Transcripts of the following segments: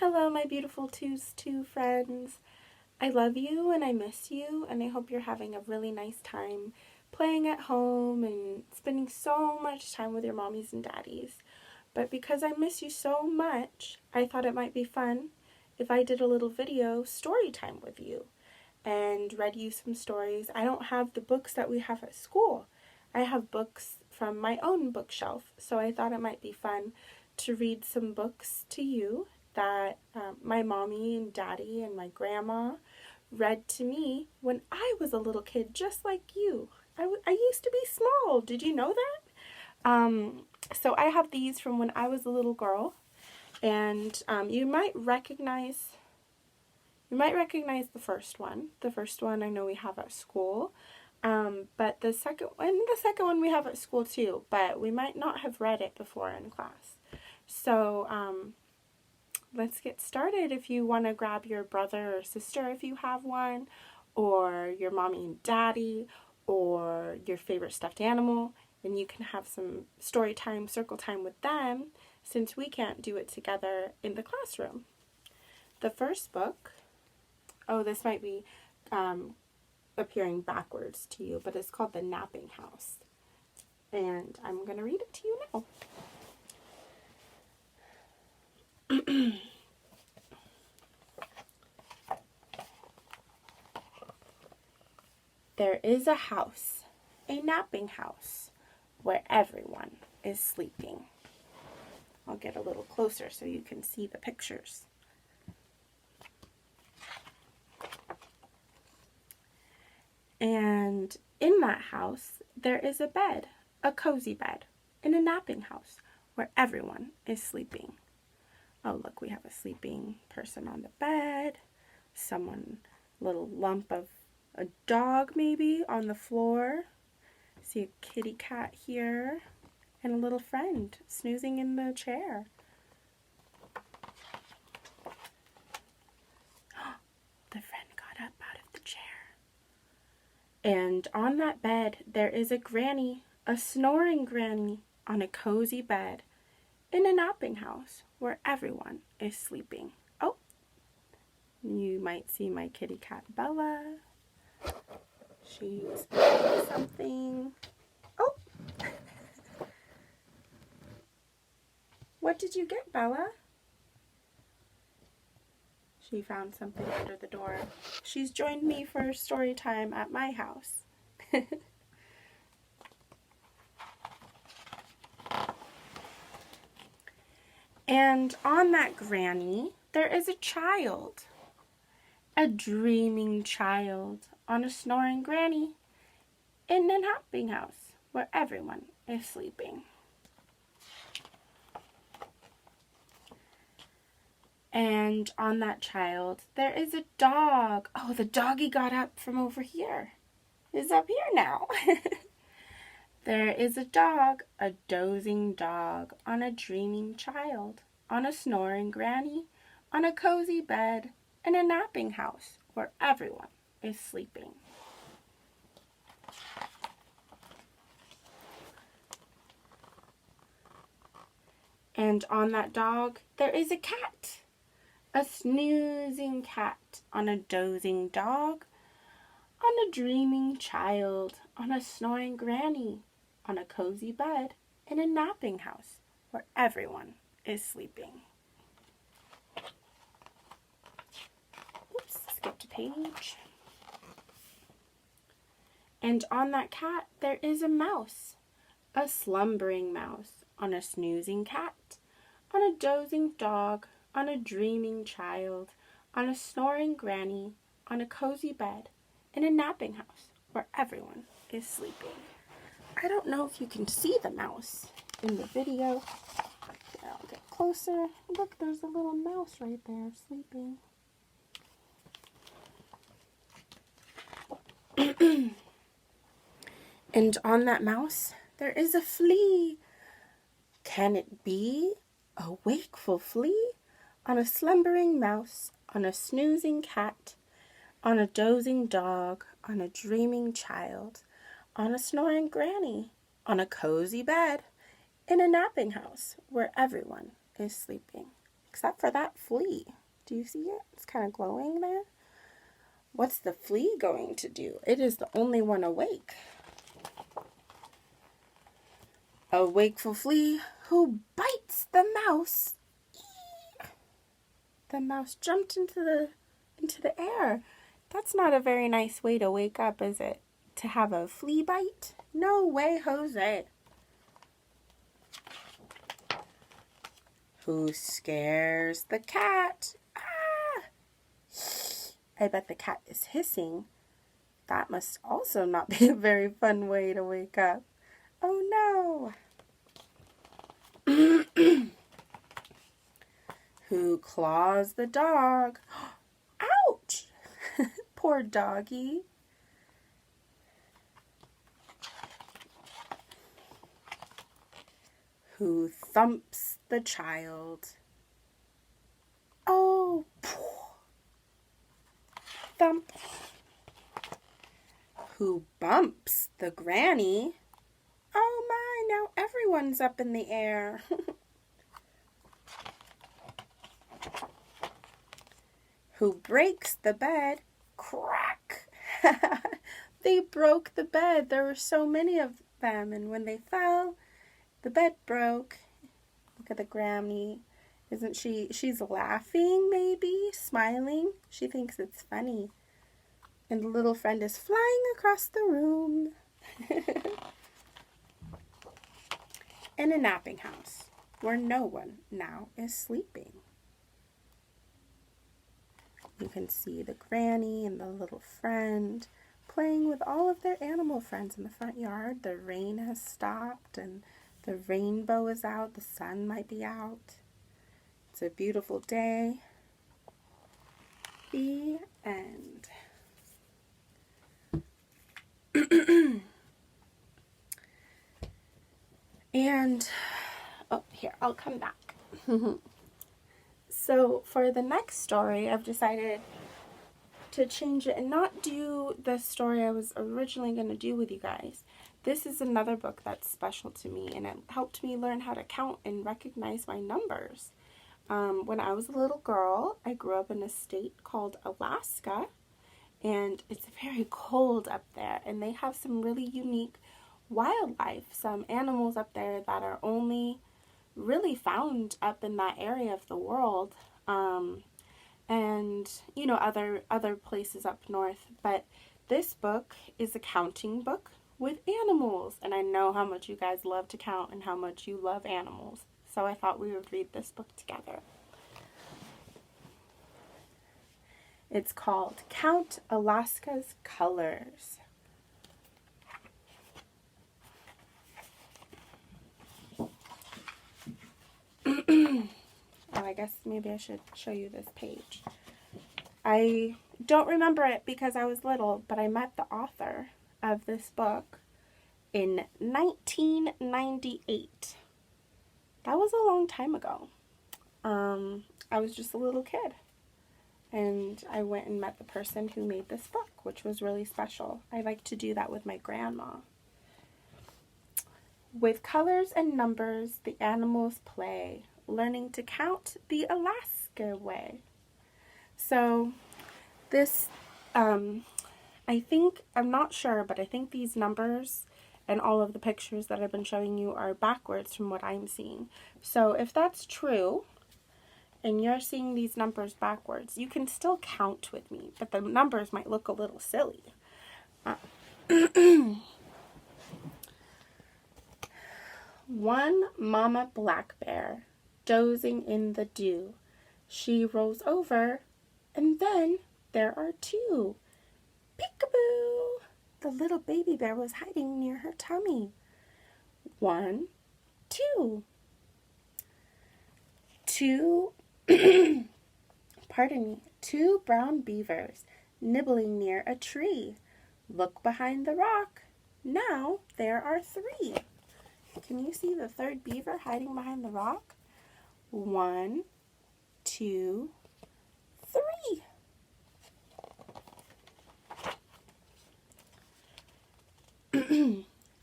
Hello, my beautiful two friends. I love you and I miss you, and I hope you're having a really nice time playing at home and spending so much time with your mommies and daddies. But because I miss you so much, I thought it might be fun if I did a little video story time with you and read you some stories. I don't have the books that we have at school. I have books from my own bookshelf, so I thought it might be fun to read some books to you that my mommy and daddy and my grandma read to me when I was a little kid, just like you. I used to be small. Did you know that? So I have these from when I was a little girl, and you might recognize the first one. The first one I know we have at school, but the second one we have at school too. But we might not have read it before in class. So let's get started. If you want to grab your brother or sister if you have one, or your mommy and daddy, or your favorite stuffed animal, and you can have some story time, circle time with them, since we can't do it together in the classroom. The first book, this might be appearing backwards to you, but it's called The Napping House. And I'm going to read it to you now. There is a house, a napping house, where everyone is sleeping. I'll get a little closer so you can see the pictures. And in that house, there is a bed, a cozy bed, in a napping house where everyone is sleeping. Oh, look, we have a sleeping person on the bed, little lump of a dog maybe on the floor. See a kitty cat here, and a little friend snoozing in the chair. The friend got up out of the chair. And on that bed, there is a granny, a snoring granny, on a cozy bed in a napping house where everyone is sleeping. Oh, you might see my kitty cat Bella. She's doing something. Oh! What did you get, Bella? She found something under the door. She's joined me for story time at my house. And on that granny, there is a child. A dreaming child on a snoring granny in a napping house where everyone is sleeping. And on that child, there is a dog. Oh, the doggy got up from over here. Is up here now. There is a dog, a dozing dog, on a dreaming child, on a snoring granny, on a cozy bed, in a napping house where everyone is sleeping. And on that dog, there is a cat, a snoozing cat, on a dozing dog, on a dreaming child, on a snoring granny, on a cozy bed, in a napping house where everyone is sleeping. Oops, skipped a page. And on that cat, there is a mouse, a slumbering mouse, on a snoozing cat, on a dozing dog, on a dreaming child, on a snoring granny, on a cozy bed, in a napping house where everyone is sleeping. I don't know if you can see the mouse in the video. Here, I'll get closer. Look, there's a little mouse right there sleeping. And on that mouse, there is a flea. Can it be a wakeful flea? On a slumbering mouse, on a snoozing cat, on a dozing dog, on a dreaming child, on a snoring granny, on a cozy bed, in a napping house where everyone is sleeping. except for that flea. Do you see it? It's kind of glowing there. What's the flea going to do? It is the only one awake. A wakeful flea who bites the mouse. Eee! The mouse jumped into the air. That's not a very nice way to wake up, is it? To have a flea bite? No way, Jose. Who scares the cat? Ah! I bet the cat is hissing. That must also not be a very fun way to wake up. Oh no! Who claws the dog? Ouch! Poor doggy. Who thumps the child? Oh, thump. Who bumps the granny? Oh my, now everyone's up in the air. Who breaks the bed? Crack! They broke the bed. There were so many of them, and when they fell, the bed broke. Look at the granny. Isn't she's laughing maybe, smiling. She thinks it's funny. And the little friend is flying across the room. In a napping house where no one now is sleeping. You can see the granny and the little friend playing with all of their animal friends in the front yard. The rain has stopped and the rainbow is out. The sun might be out. It's a beautiful day. The end. And, oh, here, I'll come back. So, for the next story, I've decided to change it and not do the story I was originally going to do with you guys. This is another book that's special to me, and it helped me learn how to count and recognize my numbers. When I was a little girl, I grew up in a state called Alaska, and it's very cold up there, and they have some really unique wildlife, some animals up there that are only really found up in that area of the world, and you know, other places up north. But this book is a counting book with animals, and I know how much you guys love to count and how much you love animals, so I thought we would read this book together. It's called Count Alaska's Colors. Oh, I guess maybe I should show you this page. I don't remember it because I was little, but I met the author of this book in 1998. That was a long time ago. I was just a little kid, and I went and met the person who made this book, which was really special. I like to do that with my grandma. With colors and numbers, the animals play, learning to count the Alaska way. So this, I think, I'm not sure, but I think these numbers and all of the pictures that I've been showing you are backwards from what I'm seeing. So if that's true, and you're seeing these numbers backwards, you can still count with me, but the numbers might look a little silly. One mama black bear, dozing in the dew. She rolls over, and then there are two. Peekaboo! The little baby bear was hiding near her tummy. 1, 2. Two brown beavers nibbling near a tree. Look behind the rock. Now there are 3. Can you see the third beaver hiding behind the rock? 1, 2, 3.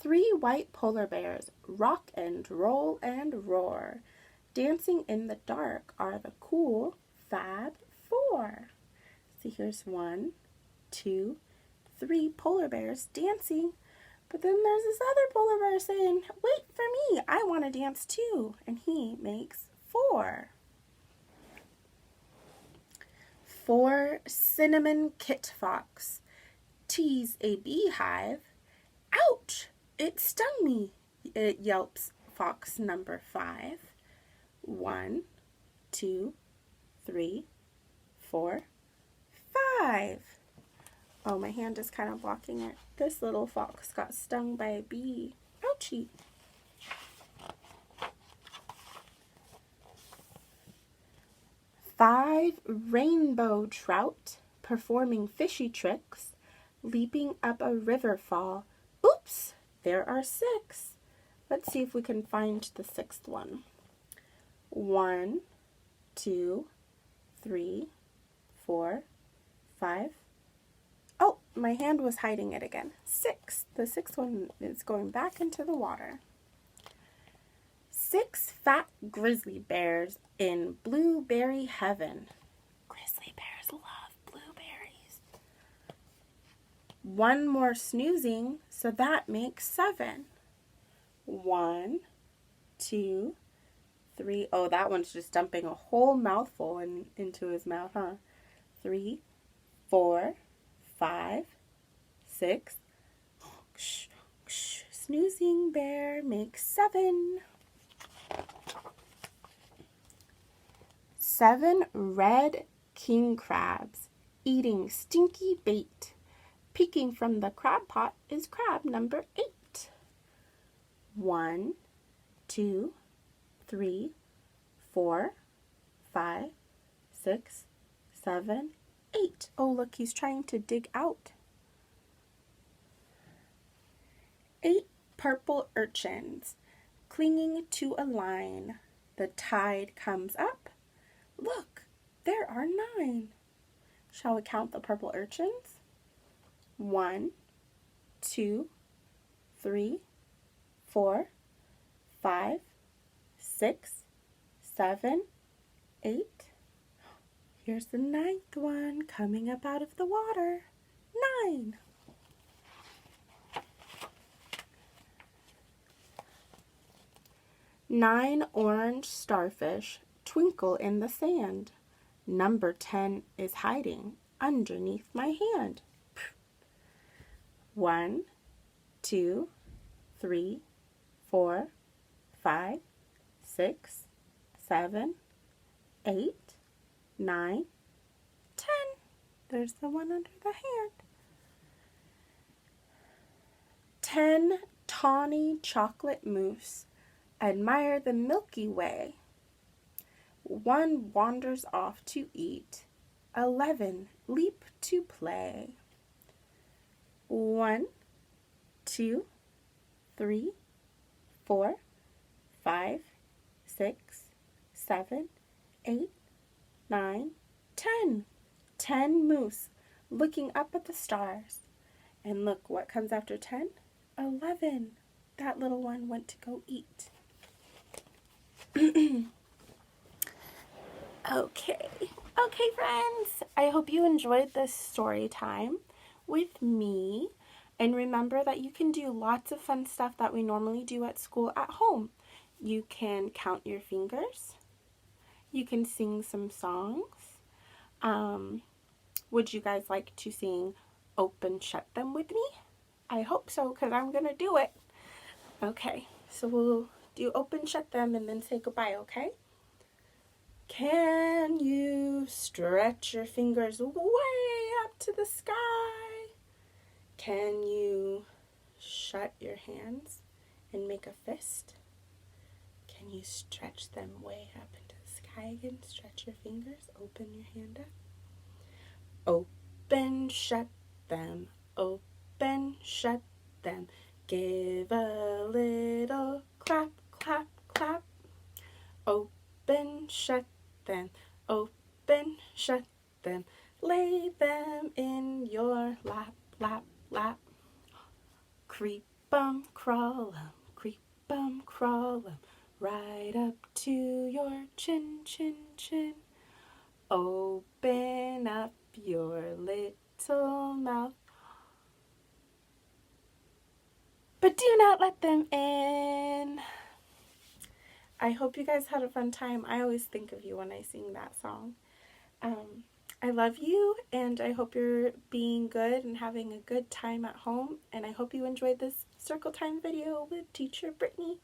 3 white polar bears rock and roll and roar. Dancing in the dark are the cool Fab Four. See, here's 1, 2, 3 polar bears dancing. But then there's this other polar bear saying, wait for me, I want to dance too. And he makes 4. 4 cinnamon kit fox tease a beehive. Ouch! It stung me, it yelps fox number 5. 1, 2, 3, 4, 5. Oh, my hand is kind of blocking it. This little fox got stung by a bee. Ouchie. Five rainbow trout performing fishy tricks, leaping up a river fall. Oops, there are 6. Let's see if we can find the 6th one. 1, 2, 3, 4, 5. Oh, my hand was hiding it again. 6. The 6th one is going back into the water. 6 fat grizzly bears in blueberry heaven. Grizzly bears love blueberries. 1 more snoozing, so that makes 7. 1, 2, 3. Oh, that one's just dumping a whole mouthful into his mouth, huh? 3, 4, 5, 6. Snoozing bear makes 7. 7 red king crabs eating stinky bait. Peeking from the crab pot is crab number 8. 1, 2, 3, 4, 5, 6, 7, 8. Oh, look, he's trying to dig out. 8 purple urchins clinging to a line. The tide comes up. Look, there are 9. Shall we count the purple urchins? 1, 2, 3, 4, 5, 6, 7, 8. Here's the 9th one coming up out of the water. 9. Nine orange starfish twinkle in the sand. Number 10 is hiding underneath my hand. 1, 2, 3, 4, 5, 6, 7, 8, 9, 10. There's the one under the hand. 10 tawny chocolate mousse admire the Milky Way. 1 wanders off to eat. 11 leap to play. 1, 2, 3, 4, 5, 6, 7, 8, 9, 10. 10 moose looking up at the stars. And look, what comes after 10? 11. That little one went to go eat. Okay, friends. I hope you enjoyed this story time with me. And remember that you can do lots of fun stuff that we normally do at school at home. You can count your fingers. You can sing some songs. Would you guys like to sing Open Shut Them with me? I hope so, because I'm going to do it. Okay, so we'll do Open Shut Them and then say goodbye, okay? Can you stretch your fingers way up to the sky? Can you shut your hands and make a fist? Can you stretch them way up into the sky again? Stretch your fingers, open your hand up. Open, shut them, open, shut them. Give a little clap, clap, clap. Open, shut them, open, shut them. Lay them in your lap, lap, lap. Creep 'em, crawl 'em, creep 'em, crawl 'em. right up to your chin, chin, chin. Open up your little mouth, but do not let them in. I hope you guys had a fun time. I always think of you when I sing that song. I love you, and I hope you're being good and having a good time at home, and I hope you enjoyed this circle time video with teacher Brittany.